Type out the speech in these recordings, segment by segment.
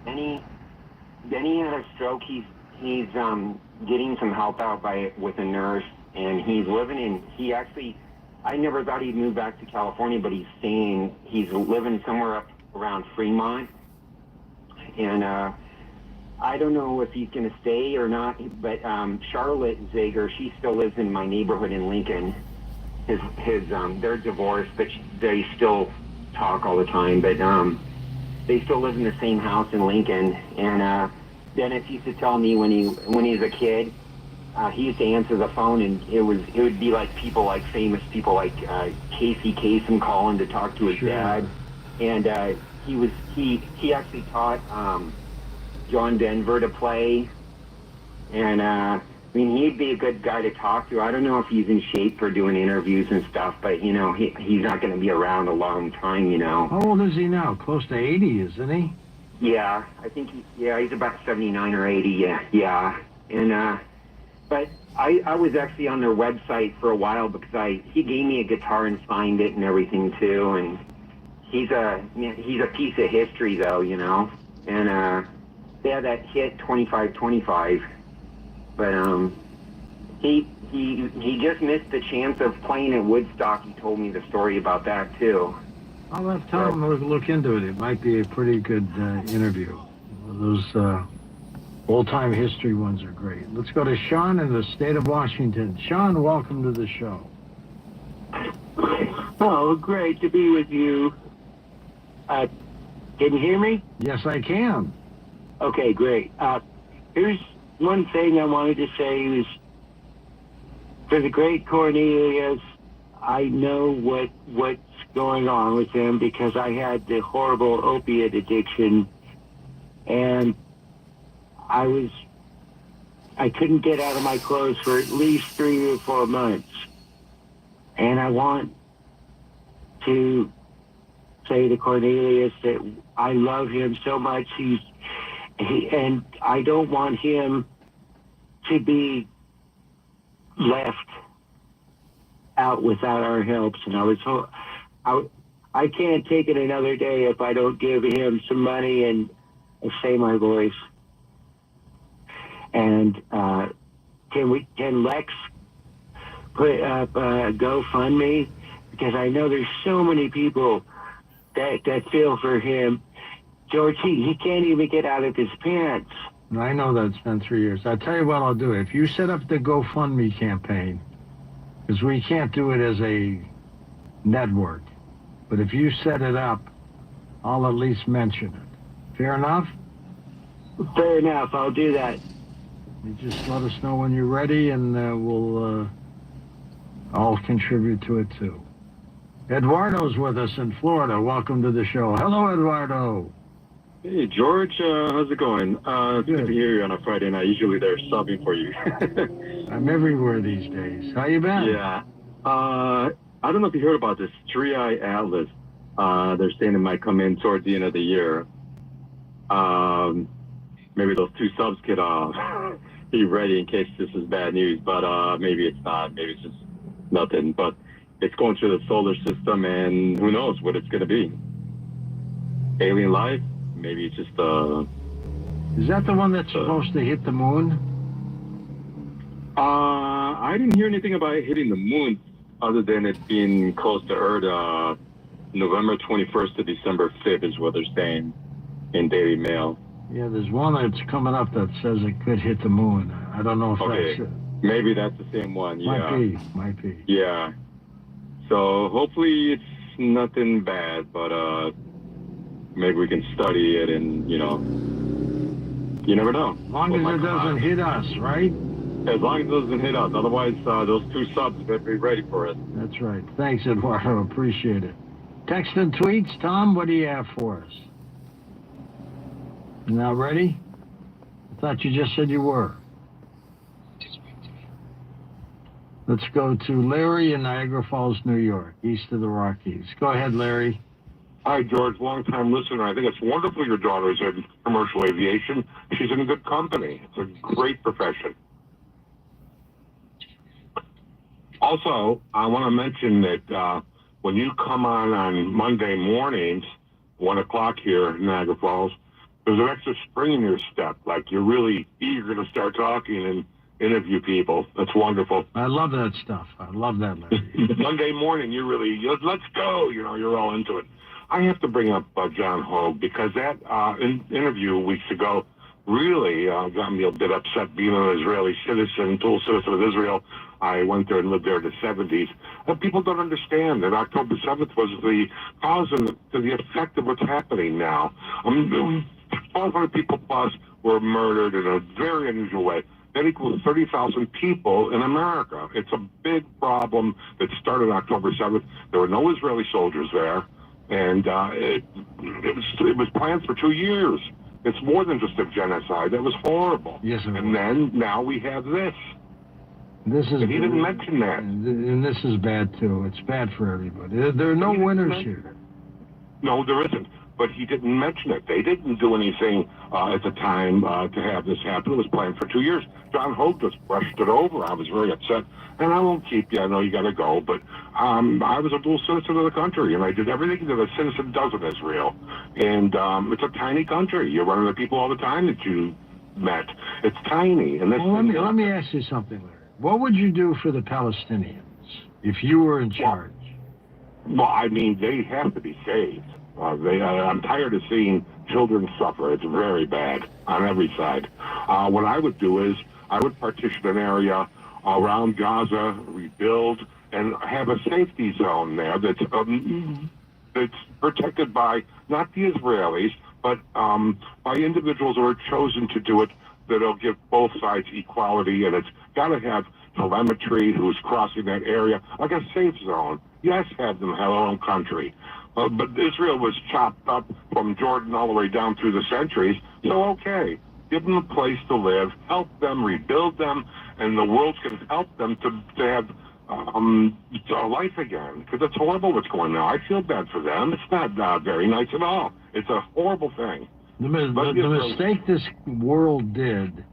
Denny, Denny had a stroke. He's getting some help out with a nurse, and he's living in. He actually, I never thought he'd move back to California, but he's living somewhere up around Fremont, and I don't know if he's going to stay or not. But Charlotte Zager, she still lives in my neighborhood in Lincoln. They're divorced, but they still talk all the time. But they still live in the same house in Lincoln. And Dennis used to tell me when he was a kid, he used to answer the phone, and it would be like famous people like Casey Kasem calling to talk to his dad. And he actually taught John Denver to play, and I mean, he'd be a good guy to talk to. I don't know if he's in shape for doing interviews and stuff, but he's not going to be around a long time. How old is he now? Close to 80, isn't he? Yeah, I think he's about 79 or 80. Yeah. And but I was actually on their website for a while because he gave me a guitar and signed it and everything too. And he's a piece of history though, and they had that hit 25-25, but he just missed the chance of playing at Woodstock. He told me the story about that too. I'll have Tom look into it. It might be a pretty good interview. Those old-time history ones are great. Let's go to Sean in the state of Washington. Sean, welcome to the show. Oh, great to be with you. Can you hear me? Yes, I can. Okay, great. Here's one thing I wanted to say is, for the great Cornelius, I know what's going on with him because I had the horrible opiate addiction, and I couldn't get out of my clothes for at least 3 or 4 months. And I want to say to Cornelius that I love him so much. And I don't want him to be left out without our helps. And I can't take it another day if I don't give him some money and say my voice. And can Lex put up GoFundMe? Because I know there's so many people that feel for him. George, he can't even get out of his pants. I know that. It's been 3 years. I'll tell you what I'll do. If you set up the GoFundMe campaign, because we can't do it as a network, but if you set it up, I'll at least mention it. Fair enough? Fair enough. I'll do that. You just let us know when you're ready, and I'll contribute to it too. Eduardo's with us in Florida. Welcome to the show. Hello, Eduardo. Hey, George. How's it going? It's good to hear you on a Friday night. Usually they're subbing for you. I'm everywhere these days. How you been? Yeah. I don't know if you heard about this 3-Eye Atlas. They're saying it might come in towards the end of the year. Maybe those 2 subs could be ready in case this is bad news, but maybe it's not. Maybe it's just nothing. But it's going through the solar system, and who knows what it's going to be. Alien life? Maybe it's just Is that the one that's supposed to hit the moon? I didn't hear anything about it hitting the moon other than it being close to Earth. November 21st to December 5th is what they're saying in Daily Mail. Yeah, there's one that's coming up that says it could hit the moon. I don't know if that's it. Maybe that's the same one. Yeah. Might be. Yeah. So hopefully it's nothing bad, but maybe we can study it and, you never know. As long as it doesn't hit us, right? As long as it doesn't hit us. Otherwise, those 2 subs better be ready for us. That's right. Thanks, Eduardo. Appreciate it. Text and tweets. Tom, what do you have for us? You not ready? I thought you just said you were. Let's go to Larry in Niagara Falls, New York, east of the Rockies. Go ahead, Larry. Hi, George. Long-time listener. I think it's wonderful your daughter's in commercial aviation. She's in a good company. It's a great profession. Also, I want to mention that when you come on Monday mornings, 1 o'clock here in Niagara Falls, there's an extra spring in your step. Like you're really eager to start talking and interview people. That's wonderful. I love that stuff. I love that, Larry. Monday morning, let's go. You're all into it. I have to bring up John Hogue because that interview weeks ago really got me a bit upset being an Israeli citizen, dual citizen of Israel. I went there and lived there in the 70s. And people don't understand that October 7th was the cause and the effect of what's happening now. 1,200 people plus were murdered in a very unusual way. That equals 30,000 people in America. It's a big problem that started October 7th. There were no Israeli soldiers there, and it was planned for 2 years. It's more than just a genocide. That was horrible. Yes, it was. And then now we have this. This is. And he didn't mention that. And this is bad too. It's bad for everybody. There are no winners here. No, there isn't. But he didn't mention it. They didn't do anything at the time to have this happen. It was planned for 2 years. John Hogue just brushed it over. I was very upset. And I won't keep you. I know you got to go. But I was a dual citizen of the country, and I did everything that a citizen does in Israel. And it's a tiny country. You run into people all the time that you met. It's tiny. And this let me ask you something, Larry. What would you do for the Palestinians if you were in charge? Well, I mean, they have to be saved. I'm tired of seeing children suffer. It's very bad on every side. What I would do is I would partition an area around Gaza, rebuild, and have a safety zone there that's protected by not the Israelis, but by individuals who are chosen to do it, that'll give both sides equality, and it's got to have telemetry who's crossing that area, like a safe zone. Yes, have them have their own country. But Israel was chopped up from Jordan all the way down through the centuries, so okay. Give them a place to live, help them, rebuild them, and the world can help them to have a life again. Because it's horrible what's going on. I feel bad for them. It's not very nice at all. It's a horrible thing. The mistake this world did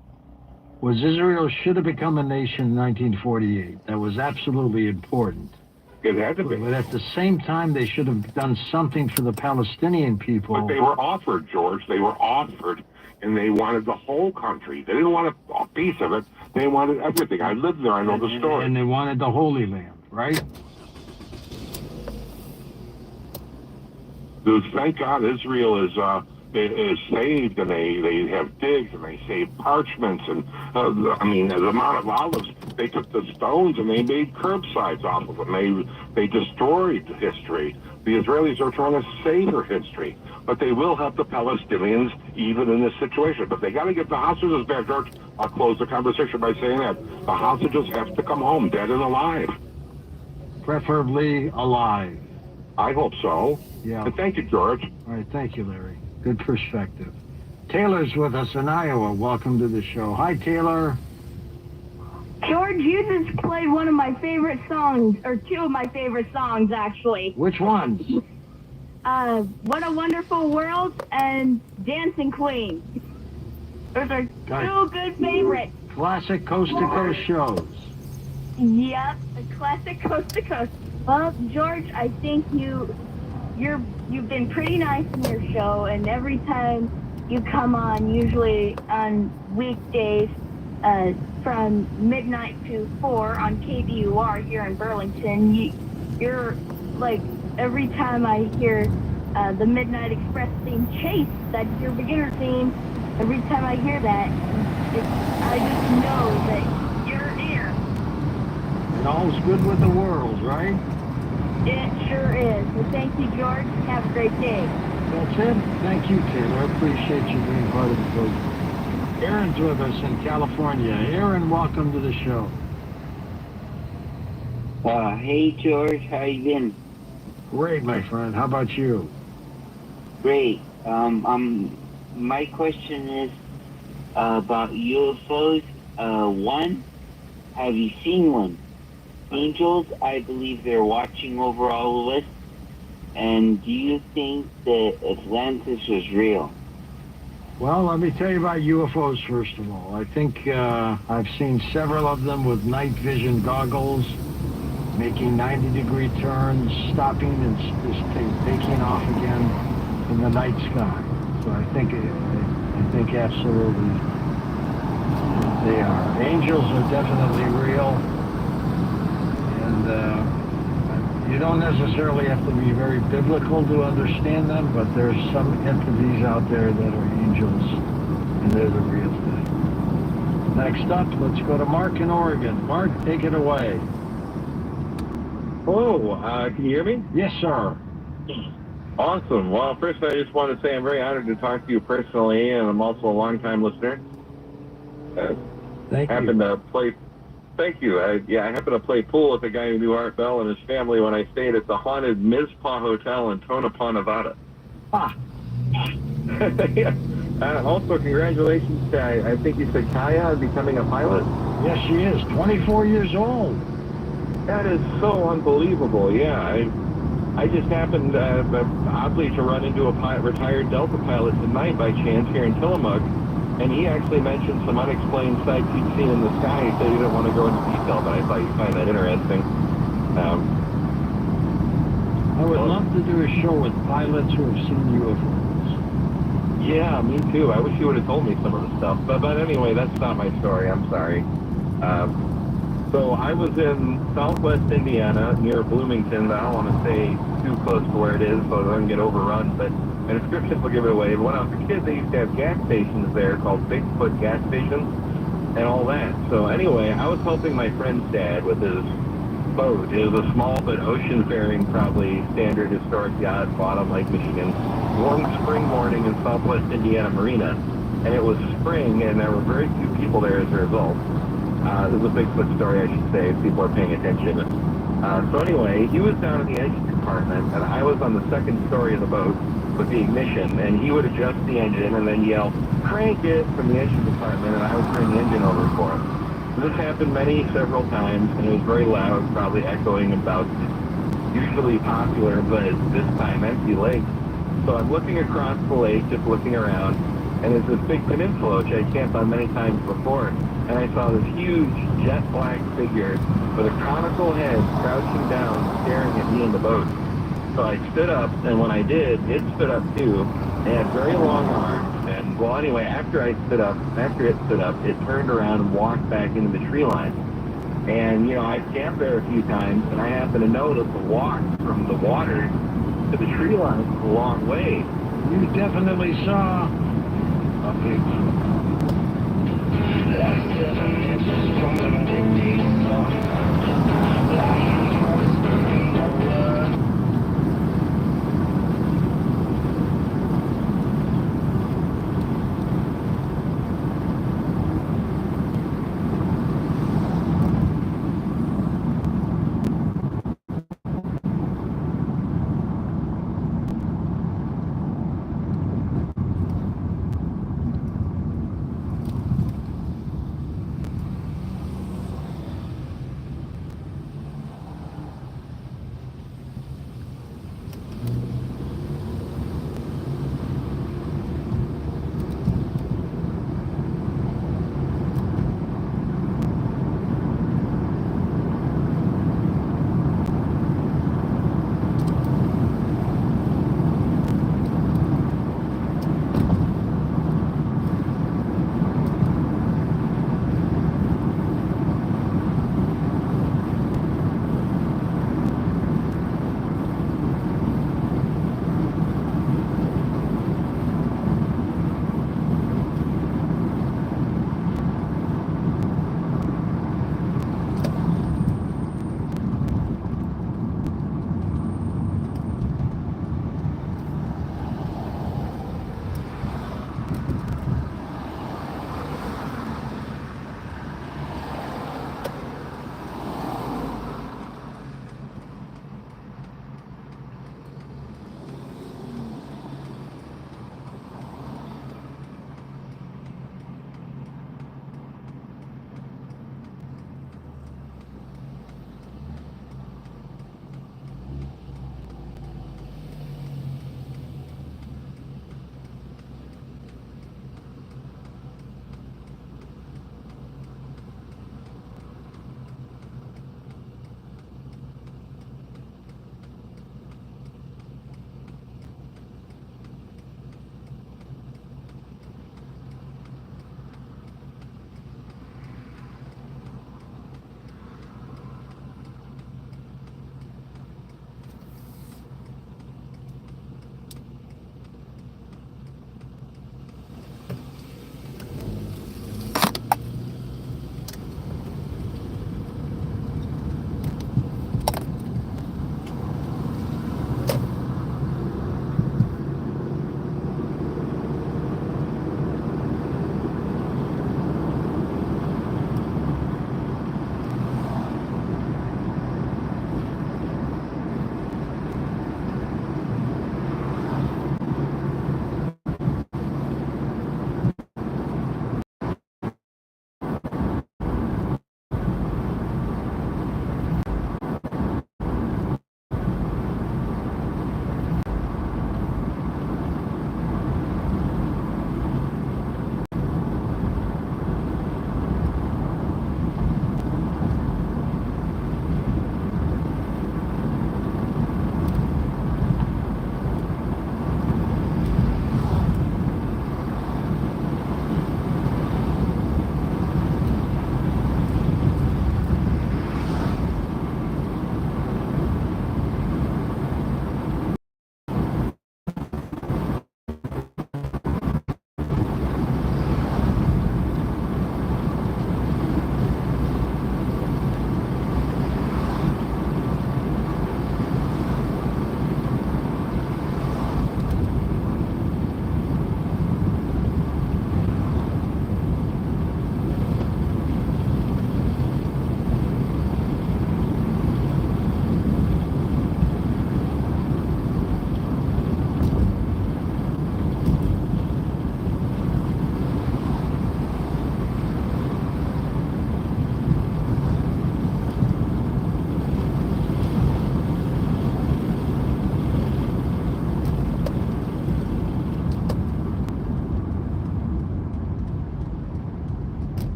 was Israel should have become a nation in 1948. That was absolutely important. It had to be. But at the same time, they should have done something for the Palestinian people. But they were offered, George. They were offered, and they wanted the whole country. They didn't want a piece of it. They wanted everything. I lived there. I know the story. And they wanted the Holy Land, right? Thank God Israel is saved, and they have digs, and they save parchments, and the amount of olives, they took the stones and they made curbsides off of them. They destroyed history. The Israelis are trying to save their history, but they will help the Palestinians even in this situation. But they got to get the hostages back, George. I'll close the conversation by saying that the hostages have to come home, dead and alive. Preferably alive. I hope so. Yeah. And thank you, George. All right, thank you, Larry. Good perspective. Taylor's with us in Iowa. Welcome to the show. Hi, Taylor. George, you just played one of my favorite songs, or two of my favorite songs, actually. Which ones? What a Wonderful World and Dancing Queen. Those are two good favorites. Classic coast-to-coast shows. Yep, a classic coast to coast. Well, George, I think you've been pretty nice in your show, and every time you come on, usually on weekdays, from midnight to 4 on KDUR here in Burlington, you're like, every time I hear the Midnight Express theme, Chase, that's your beginner theme, every time I hear that, I just know that you're here. And all's good with the world, right? It sure is. Well, thank you, George. Have a great day. That's it. Thank you, Taylor. I appreciate you being part of the program. Aaron's with us in California. Aaron, welcome to the show. Hey, George. How you been? Great, my friend. How about you? Great. My question is about UFOs. One, have you seen one? Angels, I believe they're watching over all of us. And do you think that Atlantis was real? Well, let me tell you about UFOs first of all. I think I've seen several of them with night vision goggles, making 90-degree turns, stopping and just taking off again in the night sky. So I think absolutely they are. Angels are definitely real, and you don't necessarily have to be very biblical to understand them, but there's some entities out there that are angels, and they're the real thing. Next up, let's go to Mark in Oregon. Mark, take it away. Hello, can you hear me? Yes, sir. Awesome. Well, first I just want to say I'm very honored to talk to you personally, and I'm also a longtime listener. Thank Happened you. to play. Thank you. I happened to play pool with a guy who knew Art Bell and his family when I stayed at the haunted Mizpah Hotel in Tonopah, Nevada. Ah. Also, congratulations to, I think you said Kaya on becoming a pilot? Yes, she is. 24 years old. That is so unbelievable. Yeah, I just happened, oddly, to run into a retired Delta pilot tonight by chance here in Tillamook, and he actually mentioned some unexplained sights he'd seen in the sky. He said he didn't want to go into detail, but I thought you'd find that interesting. I would love to do a show with pilots who have seen UFOs. Yeah, me too. I wish you would have told me some of the stuff. But anyway, that's not my story. I'm sorry. So I was in southwest Indiana near Bloomington. I don't want to say too close to where it is so it doesn't get overrun, but my description will give it away. When I was a kid, they used to have gas stations there called Bigfoot gas stations and all that. So anyway, I was helping my friend's dad with his boat. It was a small but ocean-faring, probably standard historic yacht, Bottom Lake, Michigan. One spring morning in southwest Indiana Marina, and it was spring, and there were very few people there as a result. This is a Bigfoot story, I should say, if people are paying attention. So anyway, he was down in the engine compartment, and I was on the second story of the boat with the ignition, and he would adjust the engine and then yell, "Crank it," from the engine compartment, and I would turn the engine over for him. This happened several times, and it was very loud, probably echoing about usually popular, but this time empty lakes. So I'm looking across the lake, just looking around, and there's this big peninsula, which I camped on many times before, and I saw this huge jet black figure with a conical head crouching down, staring at me in the boat. So I stood up, and when I did, it stood up too. It had very long arms, and well, anyway, after it stood up, it turned around and walked back into the tree line. And, I've camped there a few times, and I happen to know that the walk from the water to the tree line is a long way. You definitely saw